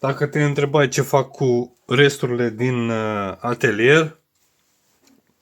Dacă te întrebai ce fac cu resturile din atelier,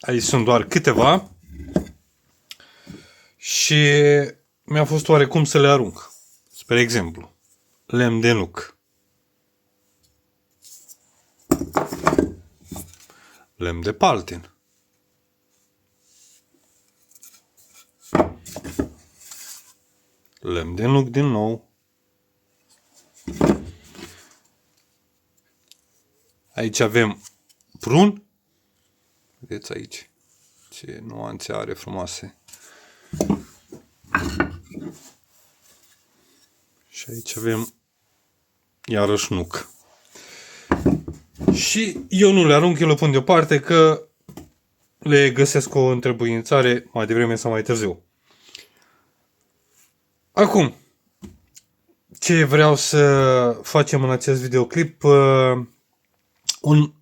aici sunt doar câteva și mi-a fost oarecum să le arunc. Spre exemplu, lemn de nuc, lemn de paltin, lemn de nuc din nou. Aici avem prun. Vedeți aici ce nuanțe are frumoase. Și aici avem iarăși nuc. Și eu nu le arunc, eu le pun deoparte că le găsesc o întrebuințare mai devreme sau mai târziu. Acum, ce vreau să facem în acest videoclip? Un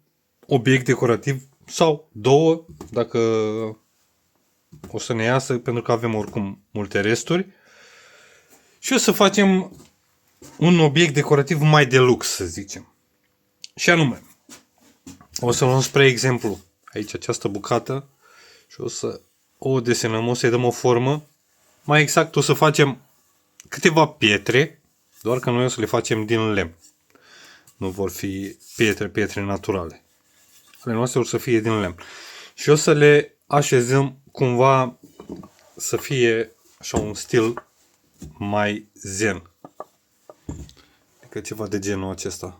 obiect decorativ sau două, dacă o să ne iasă, pentru că avem oricum multe resturi. Și o să facem un obiect decorativ mai de lux, să zicem. Și anume, o să luăm spre exemplu aici această bucată și o să o desenăm, o să-i dăm o formă. Mai exact o să facem câteva pietre, doar că noi o să le facem din lemn. Nu vor fi pietre naturale. Ale noastre o să fie din lemn. Și o să le așezăm cumva să fie așa un stil mai zen. Adică ceva de genul acesta.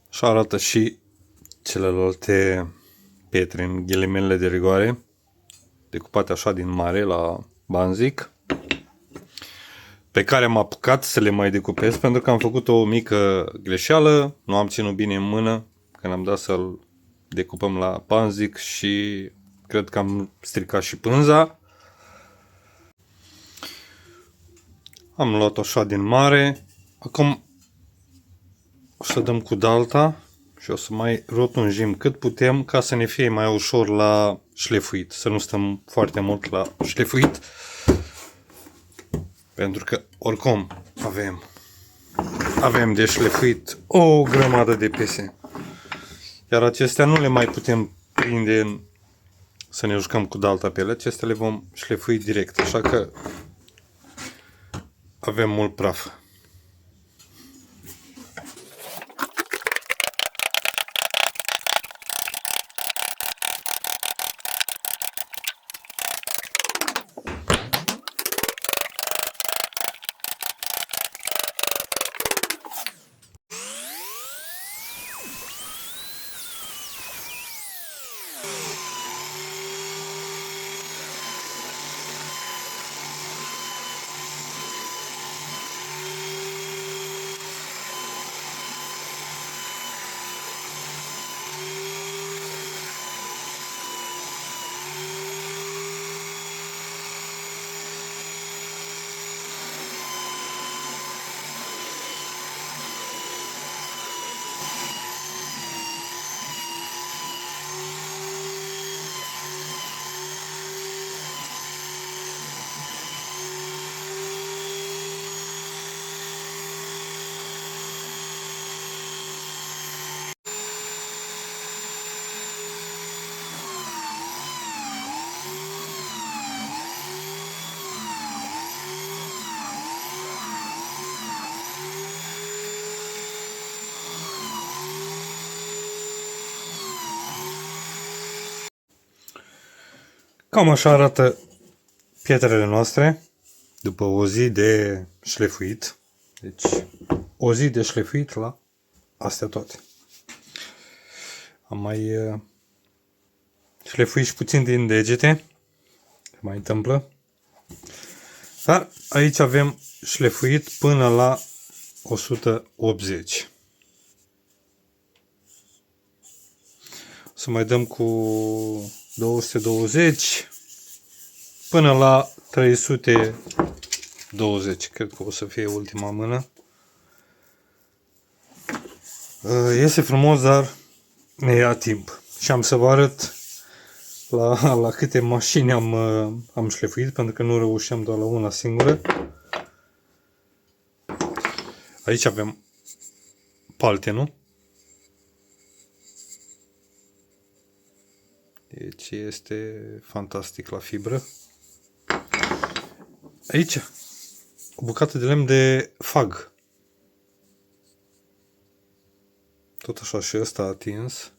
Și arată și celelalte pietre în ghilimele de rigoare, decupate așa din mare la banzic, pe care am apucat să le mai decupez pentru că am făcut o mică greșeală, nu am ținut bine în mână când am dat să-l decupăm la banzic și cred că am stricat și pânza. Am luat-o așa din mare. Acum o să dăm cu dalta și o să mai rotunjim cât putem ca să ne fie mai ușor la șlefuit. Să nu stăm foarte mult la șlefuit. Pentru că oricum avem de șlefuit o grămadă de piese. Iar acestea nu le mai putem prinde să ne jucăm cu dalta pe ele. Acestea le vom șlefui direct. Așa că avem mult praf. Cam așa arată pietrele noastre după o zi de șlefuit. Deci o zi de șlefuit la astea toate. Am mai șlefuit și puțin din degete. Se mai întâmplă. Dar aici avem șlefuit până la 180. Să mai dăm cu 220 până la 320. Cred că o să fie ultima mână. Iese frumos, dar ne ia timp. Și am să vă arăt la câte mașini am șlefuit, pentru că nu reușeam doar la una singură. Aici avem paltenul. Deci este fantastic la fibră. Aici, o bucată de lemn de fag. Tot așa și ăsta atins.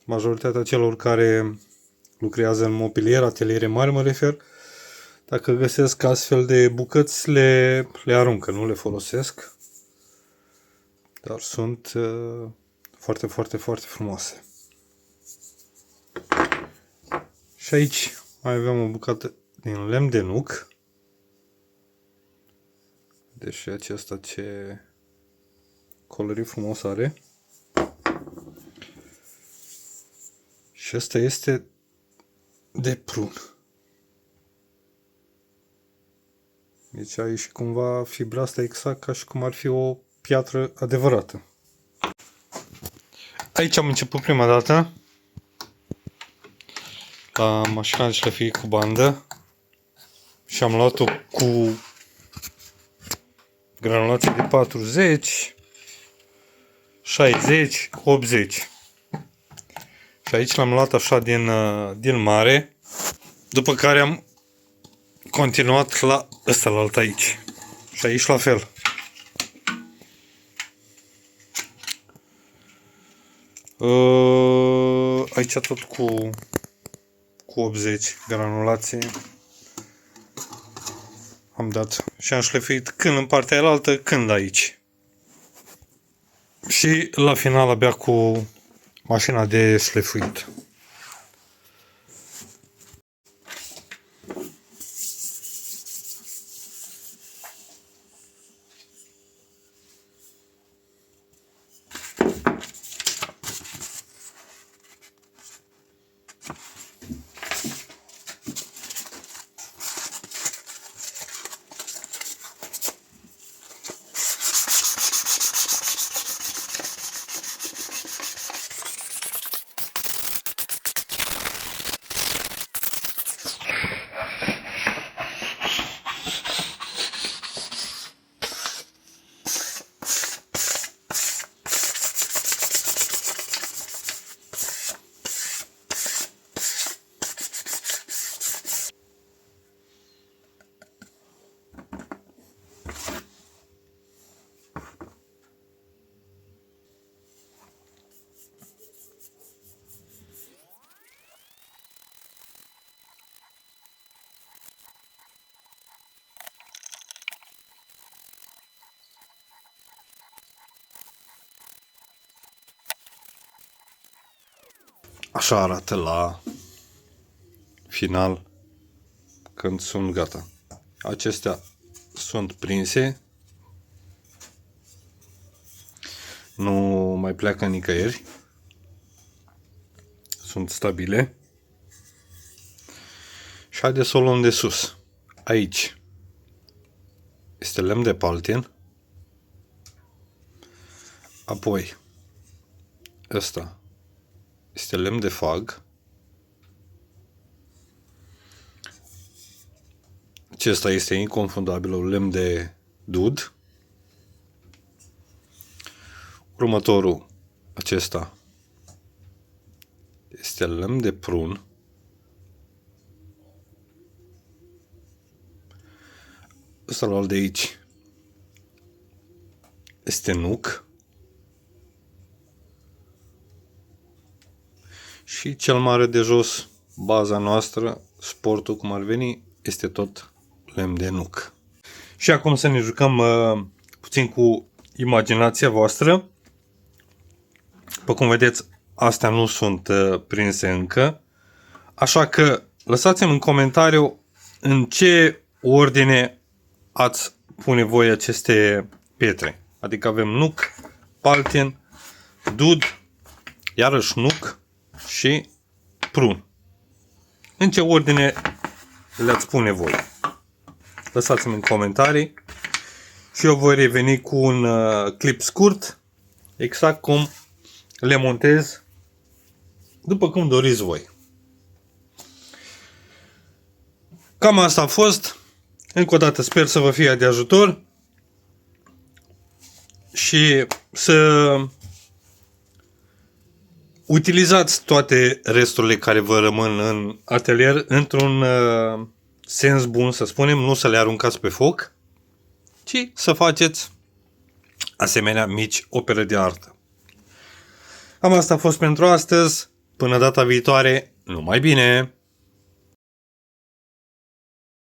Majoritatea celor care lucrează în mobilier, ateliere mari mă refer, dacă găsesc astfel de bucăți, le aruncă, nu le folosesc. Dar sunt foarte, foarte, foarte frumoase. Și aici mai avem o bucată din lemn de nuc. Deci acesta ce colorit frumos are. Și ăsta este de prun. Deci ai și cumva fibra asta exact ca și cum ar fi o piatră adevărată. Aici am început prima dată la mașina de șlefuit cu bandă și am luat-o cu granulație de 40, 60, 80. Și aici l-am luat așa din mare, după care am continuat la ăsta aici. Și aici la fel. Aici tot cu 80 granulație am dat și am șlefuit când în partea aia, când aici. Și la final abia cu mașina de șlefuit. Așa arată la final când sunt gata. Acestea sunt prinse. Nu mai pleacă nicăieri. Sunt stabile. Și haideți să o luăm de sus. Aici este lemn de paltin. Apoi ăsta este lemn de fag. Acesta este inconfundabil, lemn de dud. Următorul, acesta, este lemn de prun. Ăsta al de aici este nuc. Și cel mare de jos, baza noastră, sportul cum ar veni, este tot lemn de nuc. Și acum să ne jucăm puțin cu imaginația voastră. După cum vedeți, astea nu sunt prinse încă. Așa că lăsați-mi în comentariu în ce ordine ați pune voi aceste pietre. Adică avem nuc, paltin, dud, iarăși nuc și prun. În ce ordine le-ați spune voi? Lăsați-mi în comentarii și eu voi reveni cu un clip scurt, exact cum le montez după cum doriți voi. Cam asta a fost. Încă o dată sper să vă fie de ajutor și să utilizați toate resturile care vă rămân în atelier într-un sens bun, să spunem, nu să le aruncați pe foc, ci să faceți asemenea mici opere de artă. Cam asta a fost pentru astăzi. Până data viitoare, numai bine!